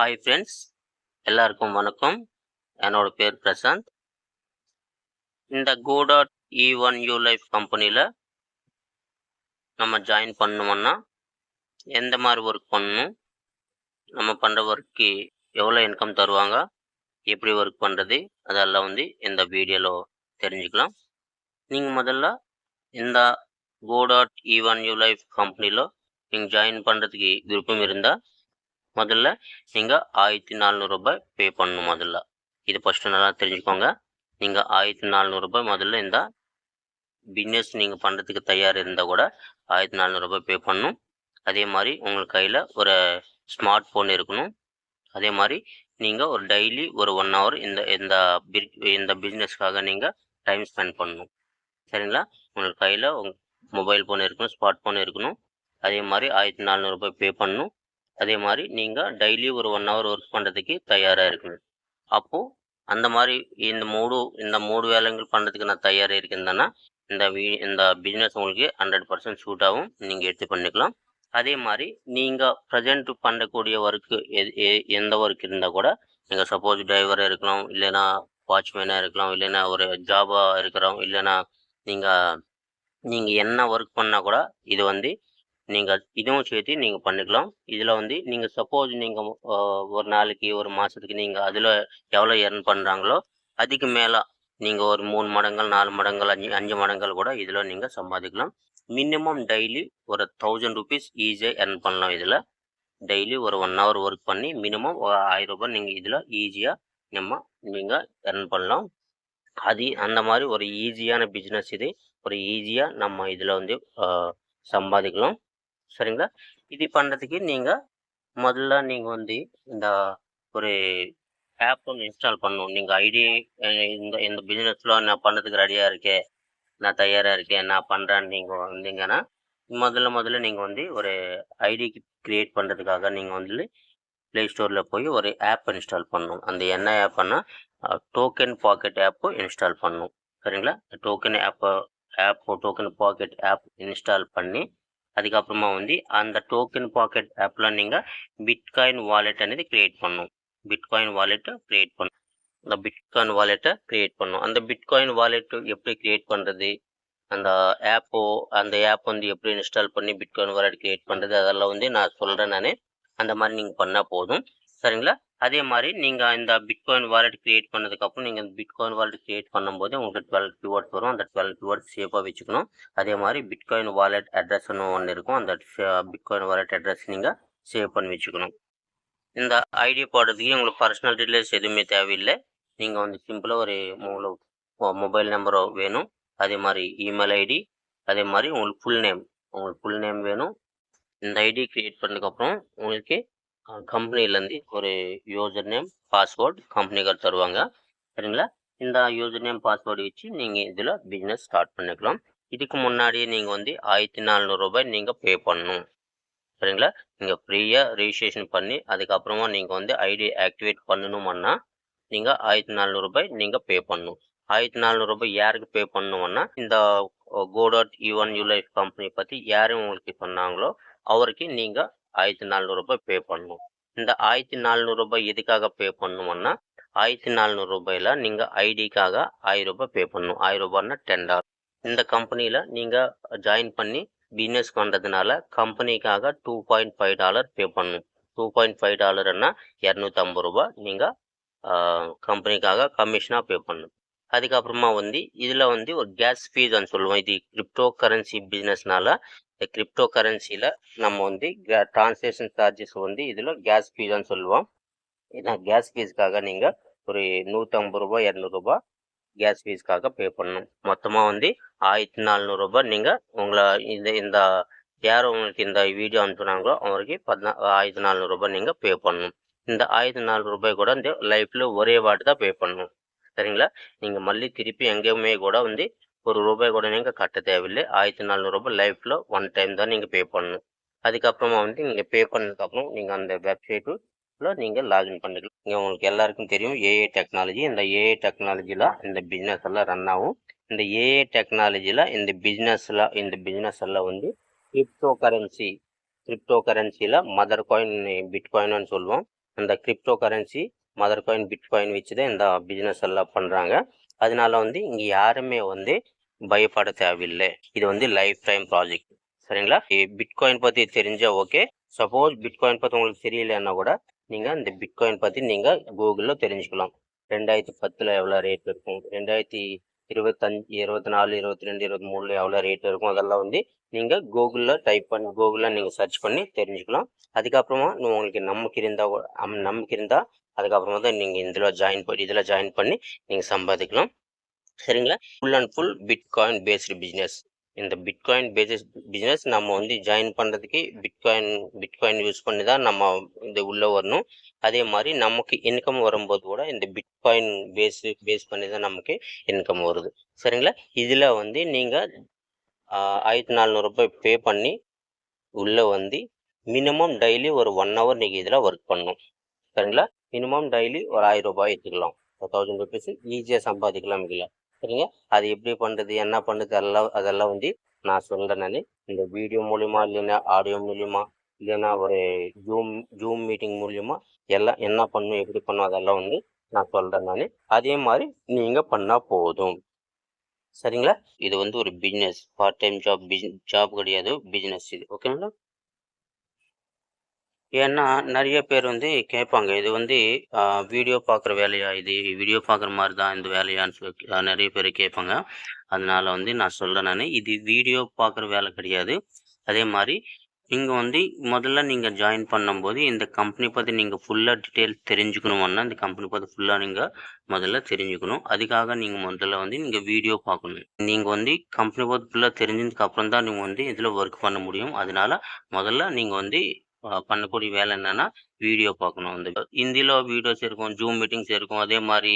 Hi friends, எல்லாருக்கும் வணக்கம். என்னோட பேர் பிரசாந்த். இந்த கோடாட் இ1 யூ லைஃப் கம்பெனியில் நம்ம ஜாயின் பண்ணணும்னா எந்த மாதிரி ஒர்க் பண்ணணும், நம்ம பண்ணுற ஒர்க்கு எவ்வளோ இன்கம் தருவாங்க, எப்படி ஒர்க் பண்ணுறது, அதெல்லாம் இந்த வீடியோவில் தெரிஞ்சுக்கலாம். நீங்கள் முதல்ல இந்த கோடாட் இ1 யூ லைஃப் கம்பெனியில் நீங்கள் ஜாயின் பண்ணுறதுக்கு விருப்பம் இருந்தால் முதல்ல நீங்கள் 1400 ரூபாய் பே பண்ணணும். முதல்ல இது ஃபஸ்ட்டு நல்லா தெரிஞ்சுக்கோங்க. நீங்கள் 1400 ரூபாய் முதல்ல இந்த பிஸ்னஸ் நீங்கள் பண்ணுறதுக்கு தயார் இருந்தால் கூட 1400 ரூபாய் பே பண்ணணும். அதே மாதிரி உங்களுக்கு கையில் ஒரு ஸ்மார்ட் ஃபோன் இருக்கணும். அதே மாதிரி நீங்கள் ஒரு டெய்லி ஒரு 1 hour இந்த பிஸ்னஸ்க்காக நீங்கள் டைம் ஸ்பெண்ட் பண்ணணும். சரிங்களா? உங்களுக்கு கையில் மொபைல் ஃபோன் இருக்கணும், ஸ்மார்ட் ஃபோன் இருக்கணும். அதே மாதிரி 1400 ரூபாய் பே பண்ணணும். அதே மாதிரி நீங்கள் டெய்லி ஒரு 1 hour ஒர்க் பண்ணுறதுக்கு தயாராக இருக்கணும். அப்போது அந்த மாதிரி இந்த மூணு வேலைகள் பண்ணுறதுக்கு நான் தயாராக இருக்கின்றேன்னா இந்த பிஸ்னஸ் உங்களுக்கு 100% சூட் ஆகும். நீங்கள் எடுத்து பண்ணிக்கலாம். அதே மாதிரி நீங்கள் ப்ரெசென்ட் பண்ணக்கூடிய ஒர்க்கு எந்த ஒர்க் இருந்தால் கூட, நீங்கள் சப்போஸ் டிரைவராக இருக்கலாம், இல்லைன்னா வாட்ச்மேனாக இருக்கலாம், இல்லைன்னா ஒரு ஜாபாக இருக்கிறோம், இல்லைன்னா நீங்கள் என்ன ஒர்க் பண்ணால் கூட இது நீங்கள் இதுவும் சேர்த்து நீங்கள் பண்ணிக்கலாம். இதில் நீங்கள் சப்போஸ் நீங்கள் ஒரு நாளைக்கு ஒரு மாதத்துக்கு நீங்கள் அதில் எவ்வளோ எர்ன் பண்ணுறாங்களோ அதுக்கு மேலே நீங்கள் ஒரு 3 மடங்கள் 4 மடங்கள் 5 மடங்கள் கூட இதில் நீங்கள் சம்பாதிக்கலாம். மினிமம் டெய்லி ஒரு 1000 rupees ஈஸியாக எர்ன் பண்ணலாம். இதில் டெய்லி ஒரு 1 hour ஒர்க் பண்ணி மினிமம் 1000 ரூபாய் நீங்கள் இதில் ஈஸியாக நீங்கள் எர்ன் பண்ணலாம். அந்த மாதிரி ஒரு ஈஸியான பிஸ்னஸ் இது. ஒரு ஈஸியாக நம்ம இதில் சம்பாதிக்கலாம். சரிங்களா? இது பண்ணுறதுக்கு நீங்கள் முதல்ல நீங்கள் இந்த ஒரு ஆப் இன்ஸ்டால் பண்ணணும். நீங்கள் ஐடி இந்த பிஸ்னஸில் நான் பண்ணுறதுக்கு ரெடியாக இருக்கேன், நான் தயாராக இருக்கேன், நான் பண்ணுறேன்னு நீங்கள் வந்தீங்கன்னா முதல்ல நீங்கள் ஒரு ஐடி க்ரியேட் பண்ணுறதுக்காக நீங்கள் ப்ளே ஸ்டோரில் போய் ஒரு ஆப் இன்ஸ்டால் பண்ணணும். அந்த என்ன ஆப்னா டோக்கன் பாக்கெட் ஆப்பு இன்ஸ்டால் பண்ணணும். சரிங்களா? டோக்கன் பாக்கெட் ஆப் இன்ஸ்டால் பண்ணி அதுக்கப்புறமா அந்த டோக்கன் பாக்கெட் ஆப்பில் நீங்கள் பிட்காயின் வாலெட் అనేది க்ரியேட் பண்ணணும். பிட்காயின் வாலெட்டை க்ரியேட் பண்ணணும். அந்த பிட்காயின் வாலெட்டை க்ரியேட் பண்ணணும். அந்த பிட்காயின் வாலெட்டு எப்படி க்ரியேட் பண்ணுறது, அந்த ஆப் எப்படி இன்ஸ்டால் பண்ணி பிட்காயின் வாலெட் க்ரியேட் பண்ணுறது, அதெல்லாம் நான் சொல்கிறேன். அந்த மாதிரி நீங்கள் பண்ணால் போதும். சரிங்களா? அதே மாதிரி நீங்கள் இந்த பிட்காயின் வாலெட் க்ரியேட் பண்ணதுக்கப்புறம் நீங்கள் இந்த பிட்காயின் வாலெட் க்ரியேட் பண்ணும்போது உங்களுக்கு 12 keywords வரும். அந்த 12 keywords சேஃபாக வச்சுக்கணும். அதே மாதிரி பிட்காயின் வாலெட் அட்ரஸ்ன்னு ஒன்று இருக்கும். அந்த பிட்காயின் வாலெட் அட்ரஸ் நீங்கள் சேவ் பண்ணி வச்சுக்கணும். இந்த ஐடி போடுறதுக்கு உங்களுக்கு பர்சனல் டீட்டெயில்ஸ் எதுவுமே தேவையில்லை. நீங்கள் சிம்பிளாக ஒரு மொபைல் நம்பரோ வேணும். அதே மாதிரி இமெயில் ஐடி, அதே மாதிரி உங்களுக்கு ஃபுல் நேம் வேணும். இந்த ஐடி க்ரியேட் பண்ணதுக்கப்புறம் உங்களுக்கு கம்பெனிலேருந்து ஒரு யூசர் நேம் பாஸ்வேர்டு கம்பெனிக்கார் தருவாங்க. சரிங்களா? இந்த யூசர் நேம் பாஸ்வேர்டு வச்சு நீங்கள் இதில் பிஸ்னஸ் ஸ்டார்ட் பண்ணிக்கலாம். இதுக்கு முன்னாடியே நீங்கள் 1400 ரூபாய் நீங்கள் பே பண்ணணும். சரிங்களா? நீங்கள் ஃப்ரீயாக ரிஜிஸ்ட்ரேஷன் பண்ணி அதுக்கப்புறமா நீங்கள் ஐடி ஆக்டிவேட் பண்ணணுமன்னா நீங்கள் 1400 ரூபாய் நீங்கள் பே பண்ணணும். 1400 ரூபாய் யாருக்கு பே பண்ணணுமன்னா இந்த கோடாட் இ1 யூ லைஃப் கம்பெனி பற்றி யாரும் உங்களுக்கு சொன்னாங்களோ அவருக்கு நீங்கள் 1400 ரூபாய் பே பண்ணணும். இந்த 1400 ரூபாய் எதுக்காக பே பண்ணணும்னா 1400 ரூபாயில் நீங்கள் ஐடிக்காக 1000 ரூபாய் பே பண்ணணும். 1000 ரூபாய்னா $10. இந்த கம்பெனியில் நீங்கள் ஜாயின் பண்ணி பிஸ்னஸ் பண்ணுறதுனால கம்பெனிக்காக $2.5 பே பண்ணணும். $2.5ன்னா 250 ரூபாய் நீங்கள் கம்பெனிக்காக கமிஷனாக பே பண்ணணும். அதுக்கப்புறமா இதில் ஒரு கேஸ் ஃபீஸ்ன்னு சொல்லுவோம். இது கிரிப்டோ கரன்சி பிஸ்னஸ்னால இந்த கிரிப்டோ கரன்சியில் நம்ம டிரான்சாக்ஷன் சார்ஜஸ் இதில் கேஸ் ஃபீஸ்ன்னு சொல்லுவோம். ஏன்னா கேஸ் ஃபீஸ்க்காக நீங்கள் ஒரு 150 ரூபாய் 200 ரூபாய் கேஸ் ஃபீஸ்க்காக பே பண்ணணும். மொத்தமாக 1400 ரூபாய் நீங்கள் இந்த யார் உங்களுக்கு இந்த வீடியோ அனுப்புனாங்களோ அவருக்கு 1400 ரூபாய் நீங்கள் பே பண்ணணும். இந்த 1400 ரூபாய் கூட லைஃப்பில் ஒரே வாட்டி தான் பே பண்ணணும். சரிங்களா? நீங்கள் மல்லி திருப்பி எங்கேயுமே கூட ஒரு ரூபாய் கூட நீங்கள் கட்ட தேவையில்லை. 1400 ரூபாய் லைஃப்பில் ஒன் டைம் தான் நீங்கள் பே பண்ணணும். அதுக்கப்புறமா நீங்கள் பே பண்ணதுக்கப்புறம் நீங்கள் அந்த வெப்சைட்டில் நீங்கள் லாகின் பண்ணிக்கலாம். உங்களுக்கு எல்லாருக்கும் தெரியும் ஏஐ டெக்னாலஜி. இந்த ஏஐ டெக்னாலஜியில் இந்த பிஸ்னஸ் எல்லாம் ரன் ஆகும். இந்த ஏஐ டெக்னாலஜியில் இந்த பிஸ்னஸ் எல்லாம் கிரிப்டோ கரன்சியில் மதர் காயின் பிட்காயின்னு சொல்லுவோம். அந்த crypto currency mother coin bitcoin வச்சு தான் இந்த பிஸ்னஸ் எல்லாம் பண்ணுறாங்க. அதனால வந்து இங்கே யாருமே வந்து பயப்பட தேவையில்லை. இது வந்து லைஃப் டைம் ப்ராஜெக்ட். சரிங்களா? பிட்காயின் பற்றி தெரிஞ்சால் ஓகே. சப்போஸ் பிட்காயின் பற்றி உங்களுக்கு தெரியலன்னா கூட நீங்கள் இந்த பிட்காயின் பற்றி நீங்கள் கூகுளில் தெரிஞ்சுக்கலாம். 2010 எவ்வளோ ரேட் இருக்கும், 2025 24 22 23 எவ்வளோ ரேட் இருக்கும், அதெல்லாம் வந்து நீங்கள் கூகுளில் டைப் பண்ணி கூகுளில் நீங்கள் சர்ச் பண்ணி தெரிஞ்சுக்கலாம். அதுக்கப்புறமா உங்களுக்கு நம்பிக்கை இருந்தால் அதுக்கப்புறமா தான் நீங்கள் இதில் ஜாயின் பண்ணி நீங்கள் சம்பாதிக்கலாம். சரிங்களா? Full and full bitcoin based business. இந்த பிட்காயின் பேஸ்ட் பிஸ்னஸ் நம்ம வந்து ஜாயின் பண்ணுறதுக்கு பிட்காயின் யூஸ் பண்ணி தான் நம்ம இந்த உள்ளே வரணும். அதே மாதிரி நமக்கு இன்கம் வரும்போது கூட இந்த பிட்காயின் பேஸ் பண்ணி தான் நமக்கு இன்கம் வருது. சரிங்களா? இதில் வந்து நீங்கள் 1400 ரூபாய் பே பண்ணி உள்ளே வந்து மினிமம் டெய்லி ஒரு 1 hour நீங்கள் இதில் ஒர்க் பண்ணணும். சரிங்களா? மினிமம் டெய்லி ஒரு 1000 ரூபாய் எடுத்துக்கலாம். 1000 rupees ஈஸியாக சம்பாதிக்கலாம் இதில். சரிங்க? அது எப்படி பண்ணுறது, என்ன பண்ணுறது, அதெல்லாம் வந்து நான் சொல்கிறேன். நான் இந்த வீடியோ மூலிமா இல்லைன்னா ஆடியோ மூலிமா இல்லைன்னா ஒரு ஜூம் மீட்டிங் மூலிமா எல்லாம் என்ன பண்ணணும் எப்படி பண்ணணும் அதெல்லாம் வந்து நான் சொல்கிறேன். நான் அதே மாதிரி நீங்கள் பண்ணால் போதும். சரிங்களா? இது வந்து ஒரு பிஸ்னஸ், பார்ட் டைம் ஜாப் கிடையாது, பிஸ்னஸ் இது. ஓகேங்களா? ஏன்னா நிறைய பேர் வந்து கேட்பாங்க, இது வந்து வீடியோ பார்க்குற வேலையா, இது வீடியோ பார்க்குற மாதிரி தான் இந்த வேலையான்னு சொல்லி நிறைய பேர் கேட்பாங்க. அதனால வந்து நான் சொல்கிறேன், இது வீடியோ பார்க்குற வேலை கிடையாது. அதே மாதிரி நீங்கள் வந்து முதல்ல நீங்கள் ஜாயின் பண்ணும்போது இந்த கம்பெனி பற்றி நீங்கள் ஃபுல்லாக டீட்டெயில் தெரிஞ்சுக்கணும்னா இந்த கம்பெனி பற்றி ஃபுல்லாக நீங்கள் முதல்ல தெரிஞ்சுக்கணும். அதுக்காக நீங்கள் முதல்ல வந்து நீங்கள் வீடியோ பார்க்கணும். நீங்கள் வந்து கம்பெனி பற்றி ஃபுல்லாக தெரிஞ்சதுக்கு அப்புறம் தான் நீங்கள் வந்து இதில் ஒர்க் பண்ண முடியும். அதனால முதல்ல நீங்கள் வந்து பண்ணக்கூடிய வேலை என்னன்னா வீடியோ பார்க்கணும். இந்த ஹிந்தியில் வீடியோஸ் இருக்கும், ஜூம் மீட்டிங்ஸ் இருக்கும், அதே மாதிரி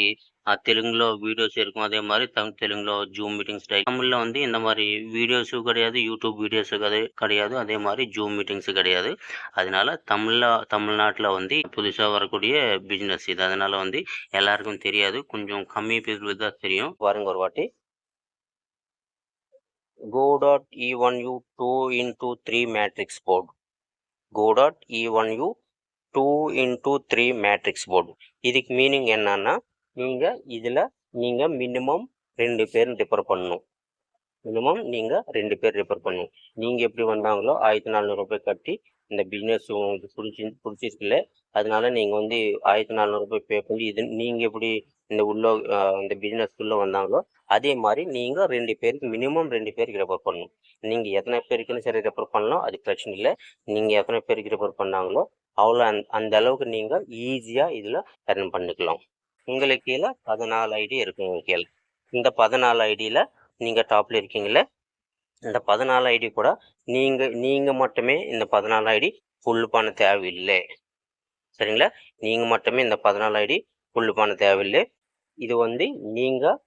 தெலுங்குல வீடியோஸ் இருக்கும், அதே மாதிரி தெலுங்குல ஜூம் மீட்டிங்ஸ். தமிழில் வந்து இந்த மாதிரி வீடியோஸும் கிடையாது, யூடியூப் வீடியோஸு கிடையாது, அதே மாதிரி ஜூம் மீட்டிங்ஸு கிடையாது. அதனால தமிழ்நாட்டில் வந்து புதுசாக வரக்கூடிய பிஸ்னஸ் இது. அதனால வந்து எல்லாருக்கும் தெரியாது, கொஞ்சம் கம்மி பேருக்கு தான் தெரியும். பாருங்க ஒரு வாட்டி. go.e1u 2x3 matrix board. go.e1u 2x3 matrix board. இதுக்கு மீனிங் என்னன்னா நீங்கள் மினிமம் 2 பேர் ரெஃபர் பண்ணணும். நீங்கள் எப்படி வந்தாங்களோ 1400 ரூபாய் கட்டி இந்த பிஸ்னஸ் உங்களுக்கு பிடிச்சிருக்குல்ல, அதனால நீங்கள் வந்து 1400 ரூபாய் பே பண்ணி இது நீங்கள் எப்படி இந்த பிஸ்னஸ்க்குள்ளே வந்தாங்களோ அதே மாதிரி நீங்கள் 2 பேருக்கு மினிமம் 2 பேருக்கு ரெஃபர் பண்ணணும். நீங்கள் எத்தனை பேருக்குன்னு சரி ரெஃபர் பண்ணலாம், அது பிரச்சனை இல்லை. நீங்கள் எத்தனை பேருக்கு ரெஃபர் பண்ணாங்களோ அவ்வளோ அந்த அளவுக்கு நீங்கள் ஈஸியாக இதில் earn பண்ணிக்கலாம். உங்களுக்கு கீழே 14 ஐடி இருக்குங்க கீழே. இந்த 14 ஐடியில் நீங்கள் டாப்பில் இருக்கீங்களே, இந்த 14 ஐடி கூட நீங்கள் மட்டுமே இந்த 14 ஐடி ஃபுல் பண்ண தேவையில்லை. சரிங்களா? நீங்கள் மட்டுமே இந்த 14 ஐடி ஃபுல் பண்ண தேவையில்லை. இது வந்து நீங்கள்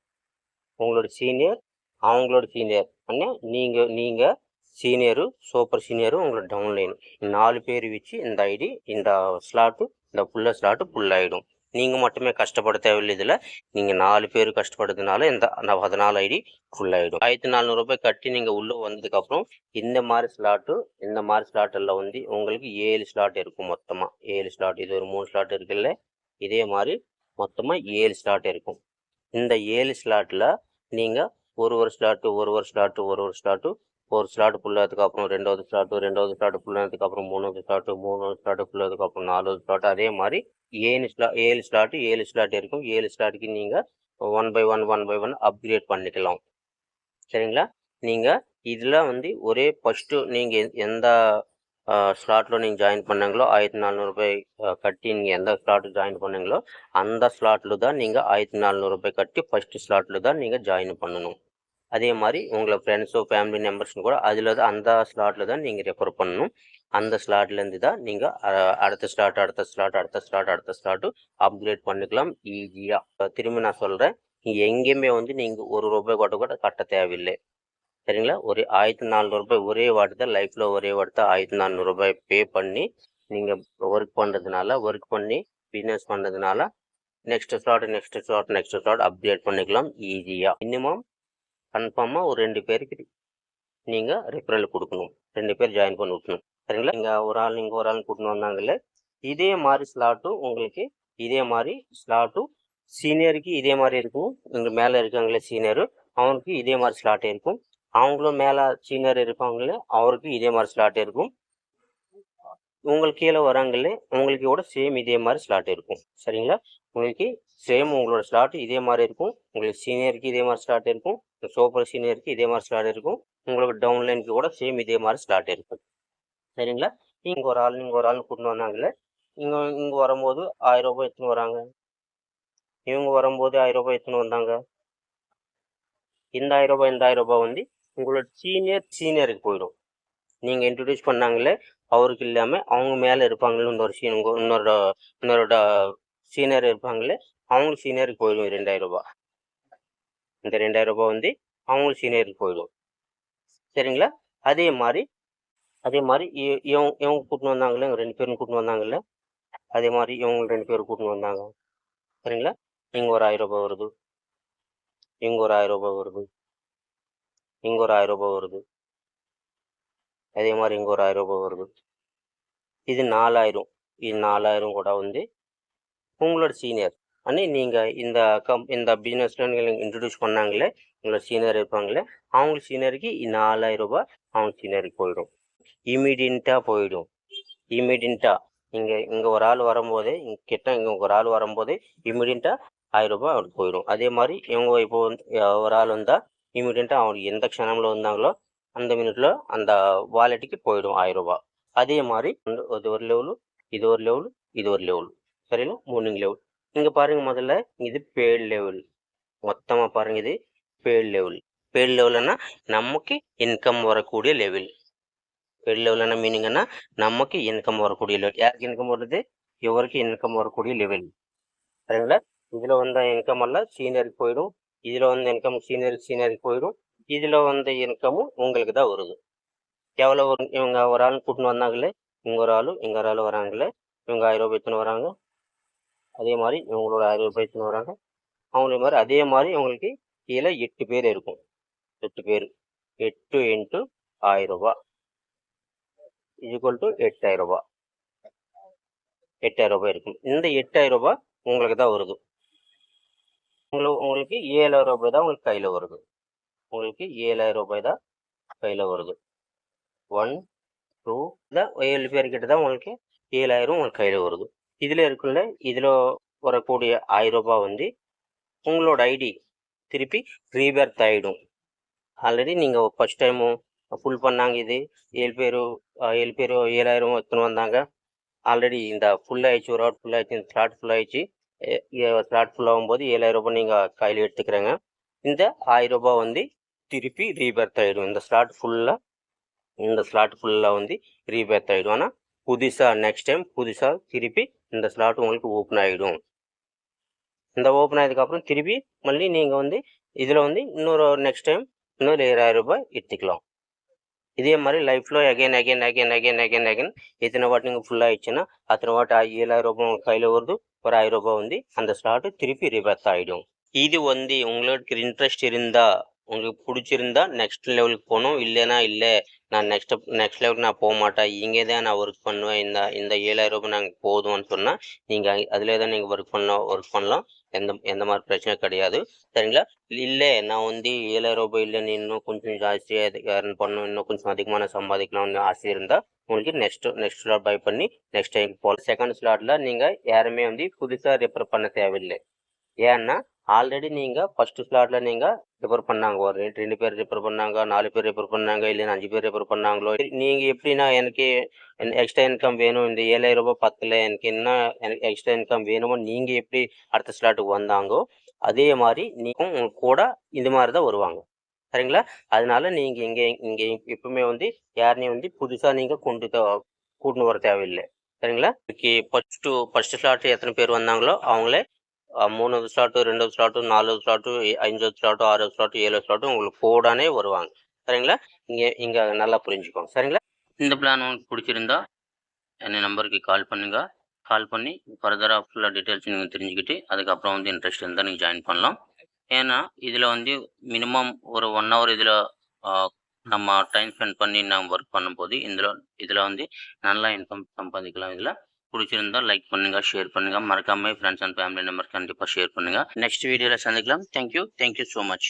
உங்களோட சீனியர், அவங்களோட சீனியர் அண்ணா, நீங்கள் சீனியரும் சூப்பர் சீனியரும் உங்களோட டவுன்லைன் 4 பேர் வச்சு இந்த ஐடி இந்த ஸ்லாட்டு இந்த ஸ்லாட்டு ஃபுல் ஆகிடும். நீங்கள் மட்டுமே கஷ்டப்பட தேவையில்லை. இதில் நீங்கள் 4 பேர் கஷ்டப்படுறதுனால இந்த 14 ஐடி ஃபுல் ஆகிடும். 1400 ரூபாய் கட்டி நீங்கள் உள்ளே வந்ததுக்கப்புறம் இந்த மாதிரி ஸ்லாட்டெல்லாம் வந்து உங்களுக்கு 7 ஸ்லாட் இருக்கும். மொத்தமாக 7 ஸ்லாட். இது ஒரு 3 ஸ்லாட் இருக்குல்ல, இதே மாதிரி மொத்தமாக 7 ஸ்லாட் இருக்கும். இந்த 7 ஸ்லாட்டில் நீங்கள் ஒரு ஸ்லாட்டு ஃபுல்லாகிறதுக்கு அப்புறம் 2வது ஸ்லாட்டு ஃபுல்லாகிறதுக்கு அப்புறம் 3வது ஸ்லாட்டு ஃபுல்லாகிறதுக்கு அப்புறம் 4வது ஸ்லாட்டு, அதே மாதிரி 7 ஸ்லாட் இருக்கும். 7 ஸ்லாட்டுக்கு நீங்கள் 1 by 1 அப்கிரேட் பண்ணிக்கலாம். சரிங்களா? நீங்கள் இதில் வந்து ஒரே ஃபஸ்ட்டு நீங்கள் எந்த ஸ்லாட்டில் நீங்கள் ஜாயின் பண்ணாங்களோ 1400 ரூபாய் கட்டி நீங்கள் எந்த ஸ்லாட்டில் ஜாயின் பண்ணீங்களோ அந்த ஸ்லாட்டில் தான் நீங்கள் 1400 ரூபாய் கட்டி ஃபஸ்ட்டு ஸ்லாட்டில் தான் நீங்கள் ஜாயின் பண்ணணும். அதே மாதிரி உங்களை ஃப்ரெண்ட்ஸோ ஃபேமிலி மெம்பர்ஸ்னு கூட அந்த ஸ்லாட்டில் தான் நீங்கள் ரெஃபர் பண்ணணும். அந்த ஸ்லாட்லேருந்து தான் நீங்கள் அடுத்த ஸ்லாட்டு அப்கிரேட் பண்ணிக்கலாம் ஈஸியாக. திரும்பி நான் சொல்கிறேன், நீங்கள் எங்கேயுமே வந்து நீங்கள் 1 ரூபாய் கூட கட்ட தேவையில்லை. சரிங்களா? ஒரு 1400 ரூபாய் ஒரே வாட்டி தான் லைஃப்பில் 1400 ரூபாய் பே பண்ணி நீங்கள் ஒர்க் பண்ணி பிஸ்னஸ் பண்ணுறதுனால நெக்ஸ்ட் ஸ்லாட் அப்டேட் பண்ணிக்கலாம் ஈஸியாக. மினிமம் கன்ஃபார்மாக ஒரு 2 பேருக்கு நீங்கள் ரெஃபரல் கொடுக்கணும். 2 பேர் ஜாயின் பண்ணி விட்டணும். சரிங்களா? நீங்கள் ஒரு ஆள் கூட்டின்னு வந்தாங்களே, இதே மாதிரி ஸ்லாட்டும் உங்களுக்கு இதே மாதிரி ஸ்லாட்டும் சீனியருக்கு இதே மாதிரி இருக்கும். இங்கே மேலே இருக்காங்களே சீனியரு, அவனுக்கு இதே மாதிரி ஸ்லாட் இருக்கும். அவங்களும் மேலே சீனியர் இருப்பாங்களே அவருக்கு இதே மாதிரி ஸ்லாட் இருக்கும். உங்களுக்கு கீழே வராங்களே உங்களுக்கு கூட சேம் இதே மாதிரி ஸ்லாட் இருக்கும். சரிங்களா? உங்களுக்கு சேம் உங்களோட ஸ்லாட் இதே மாதிரி இருக்கும். உங்களுக்கு சீனியருக்கு இதே மாதிரி ஸ்லாட் இருக்கும். சூப்பர் சீனியருக்கு இதே மாதிரி ஸ்லாட் இருக்கும். உங்களுக்கு டவுன்லைனுக்கு கூட சேம் இதே மாதிரி ஸ்லாட் இருக்கும். சரிங்களா? இங்கே ஒரு ஆள் கூட்டின்னு வந்தாங்களே, இங்கே வரும்போது 1000 ரூபாய் எடுத்துன்னு வராங்க. இவங்க வரும்போது 1000 ரூபாய் எடுத்துன்னு வந்தாங்க. இந்த 1000 ரூபாய் வந்து உங்களோட சீனியருக்கு போயிடும். நீங்கள் இன்ட்ரடியூஸ் பண்ணாங்களே அவருக்கு இல்லாமல் அவங்க மேலே இருப்பாங்களே இன்னொரு சீனியர் இருப்பாங்களே அவங்களுக்கு சீனியருக்கு போயிடும் 2000 ரூபாய். இந்த 2000 ரூபாய் வந்து அவங்களுக்கு சீனியருக்கு போயிடும். சரிங்களா? அதே மாதிரி இவங்க கூட்டின்னு வந்தாங்களே, இவங்க 2 பேரும் கூட்டின்னு வந்தாங்கல்ல, அதே மாதிரி இவங்க 2 பேரும் கூட்டின்னு வந்தாங்க. சரிங்களா? இங்கே ஒரு 1000 ரூபாய் வருது, இங்கே ஒரு 1000 ரூபாய் வருது, இங்கே ஒரு 1000 ரூபாய் வருது, அதே மாதிரி இங்கே ஒரு 1000 ரூபாய் வருது. இது 4000. இது 4000 கூட வந்து உங்களோட சீனியர் அண்ணே நீங்கள் இந்த பிஸ்னஸில் நீங்கள் இன்ட்ரடியூஸ் பண்ணாங்களே உங்களோட சீனியர் இருப்பாங்களே அவங்களுக்கு சீனியருக்கு 4000 ரூபாய் அவங்க சீனியருக்கு போயிடும். இமீடியட்டாக போயிடும். இங்கே ஒரு ஆள் வரும்போதே இங்கே ஒரு ஆள் வரும்போதே இமீடியட்டாக 1000 ரூபாய் அவருக்கு போயிடும். அதே மாதிரி இவங்க இப்போ வந்து ஒரு ஆள் வந்தால் இமீடியட்டாக அவங்களுக்கு எந்த க்ஷணமில் வந்தாங்களோ அந்த மினிட்ல அந்த வாலெட்டுக்கு போயிடும் 1000 ரூபாய். அதே மாதிரி இது ஒரு லெவலு, இது ஒரு லெவலு, இது ஒரு லெவலு. சரிங்களா? 3 லெவல். இங்கே பாருங்க, முதல்ல இது பேட் லெவல். மொத்தமாக பாருங்க, இது பேட் லெவல். பேட் லெவல்னா நமக்கு இன்கம் வரக்கூடிய லெவல். பேட் லெவல்னா மீனிங்னா நமக்கு இன்கம் வரக்கூடிய லெவல். யாருக்கு இன்கம் வருது? இவருக்கு இன்கம் வரக்கூடிய லெவல். சரிங்களா? இதில் வந்த இன்கம் எல்லாம் சீனியருக்கு போயிடும். இதில் வந்த இன்கம் சீனியருக்கு போயிடும். இதில் வந்த இன்கமும் உங்களுக்கு தான் வருது. எவ்வளோ இவங்க ஒரு ஆள் கூட்டின்னு வந்தாங்களே, இங்கே ஒரு ஆள் வராங்களே, இவங்க 1000 ரூபாய் எடுத்துன்னு வராங்க. அதே மாதிரி இவங்களோட 1000 ரூபாய் எடுத்துன்னு வராங்க. அவங்களே மாதிரி அதே மாதிரி உங்களுக்கு கீழே 8 பேர் இருக்கும். 8 பேர், 8 × 1000 ரூபாய் ஈக்குவல் டு 8000 ரூபாய். 8000 ரூபாய் இருக்கும். இந்த 8000 ரூபாய் உங்களுக்கு தான் வருது. உங்களுக்கு 7000 ரூபாய் தான் உங்களுக்கு கையில் வருது. உங்களுக்கு 7000 ரூபாய் தான் கையில் வருது. 1 2 தான் 7 பேர்கிட்ட தான் உங்களுக்கு 7000 உங்களுக்கு கையில் வருது. இதில் இருக்குல்ல, இதில் வரக்கூடிய 1000 ரூபாய் வந்து உங்களோட ஐடி திருப்பி ரீபர்த் ஆகிடும். ஆல்ரெடி நீங்கள் ஃபஸ்ட் டைமும் ஃபுல் பண்ணாங்க. இது 7 பேர் 7000 எடுத்துன்னு வந்தாங்க. ஆல்ரெடி இந்த ஃபுல்லாகிடுச்சு, ஒரு அவுட் ஃபுல்லாகிடுச்சு, இந்த ஸ்லாட் ஃபுல்லாகிடுச்சு. ஸ்லாட் ஃபுல்லாகும்போது 7000 ரூபாய் நீங்கள் கையில் எடுத்துக்கிறேங்க. இந்த 1000 ரூபாய் வந்து திருப்பி ரீபர்த் ஆகிடும். இந்த ஸ்லாட் ஃபுல்லாக வந்து ரீபர்த் ஆகிடும். ஆனால் புதுசாக நெக்ஸ்ட் டைம் திருப்பி இந்த ஸ்லாட் உங்களுக்கு ஓப்பன் ஆகிடும். இந்த ஓப்பன் ஆனதுக்கப்புறம் திருப்பி மறுபடி நீங்கள் வந்து இதில் வந்து இன்னொரு நெக்ஸ்ட் டைம் இன்னொரு 7000 ரூபாய் எடுத்துக்கலாம். இதே மாதிரி லைஃப்பில் அகைன் எத்தனை வாட்டி நீங்கள் ஃபுல்லாகிடுச்சுன்னா அத்தனை வாட்டி 7000 ரூபாய் உங்களுக்கு கையில் வருது. ஒரு 1000 ரூபாய் வந்து அந்த ஸ்லாட்டு திருப்பி ரிவர்ஸ் ஆகிடும். இது வந்து உங்களுக்கு இன்ட்ரெஸ்ட் இருந்தால், உங்களுக்கு பிடிச்சிருந்தா நெக்ஸ்ட் லெவலுக்கு போகணும். இல்லைன்னா இல்லை, நான் நெக்ஸ்ட் லெவலுக்கு நான் போக மாட்டேன், இங்கே தான் நான் ஒர்க் பண்ணுவேன், இந்த 7000 ரூபாய் நாங்கள் போதும்னு சொன்னால் நீங்கள் அதிலே தான் நீங்கள் ஒர்க் பண்ணலாம். எந்த மாதிரி பிரச்சனை கிடையாது. சரிங்களா? இல்லை நான் வந்து 7000 ரூபாய் இல்லை, நீ இன்னும் கொஞ்சம் ஜாஸ்தியாக ஏர்ன் பண்ணணும், இன்னும் கொஞ்சம் அதிகமான சம்பாதிக்கலாம்னு ஆசை இருந்தால் உங்களுக்கு நெக்ஸ்ட் ஸ்லாட் பை பண்ணி நெக்ஸ்ட் டைம் போகலாம். செகண்ட் ஸ்லாட்டில் நீங்கள் யாருமே வந்து புதுசாக ரெஃபர் பண்ண தேவையில்லை. ஏன்னா ஆல்ரெடி நீங்கள் ஃபஸ்ட்டு ஸ்லாட்டில் நீங்கள் ரெஃபர் பண்ணாங்க, ஒரு 2 பேர் ரெஃபர் பண்ணாங்க, 4 பேர் ரெஃபர் பண்ணாங்க, இல்லைன்னா 5 பேர் ரெஃபர் பண்ணாங்களோ. நீங்கள் எப்படின்னா எனக்கு எக்ஸ்ட்ரா இன்கம் வேணும், இந்த 7000 ரூபாய் பத்தல, எனக்கு எக்ஸ்ட்ரா இன்கம் வேணுமோ நீங்கள் எப்படி அடுத்த ஸ்லாட்டுக்கு வந்தாங்கோ அதே மாதிரி நீங்கள் உங்களுக்கு கூட இது மாதிரி தான் வருவாங்க. சரிங்களா? அதனால நீங்கள் இங்கே எப்பவுமே வந்து யாருனையும் வந்து புதுசாக நீங்கள் கூட்டின்னு வர தேவையில்லை. சரிங்களா? ஃபஸ்ட்டு ஸ்லாட்டு எத்தனை பேர் வந்தாங்களோ அவங்களே 3வது ஸ்லாட்டு, 2வது ஸ்லாட்டு, 4வது ஸ்லாட்டு, 5வது ஸ்லாட்டு, 6வது ஸ்லாட்டு, 7வது ஸ்லாட்டு உங்களுக்கு கூடானே வருவாங்க. சரிங்களா? இங்கே நல்லா புரிஞ்சுக்கோங்க. சரிங்களா? இந்த பிளான் உங்களுக்கு பிடிச்சிருந்தா என் நம்பருக்கு கால் பண்ணுங்க. கால் பண்ணி ஃபர்தராக ஃபுல்லாக டீட்டெயில்ஸ் நீங்கள் தெரிஞ்சுக்கிட்டு அதுக்கப்புறம் வந்து இன்ட்ரெஸ்ட் இருந்தால் நீங்கள் ஜாயின் பண்ணலாம். ஏன்னா இதில் வந்து மினிமம் ஒரு 1 ஹவர் இதில் நம்ம டைம் ஸ்பெண்ட் பண்ணி நம்ம ஒர்க் பண்ணும்போது இதில் வந்து நல்லா இன்கம் சம்பாதிக்கலாம். இதில் பிடிச்சிருந்தா லைக் பண்ணுங்க, ஷேர் பண்ணுங்க. மறக்காம ஃப்ரெண்ட்ஸ் அண்ட் ஃபேமிலி மெம்பர் கண்டிப்பாக ஷேர் பண்ணுங்க. நெக்ஸ்ட் வீடியோவில் சந்திக்கலாம். Thank you so much.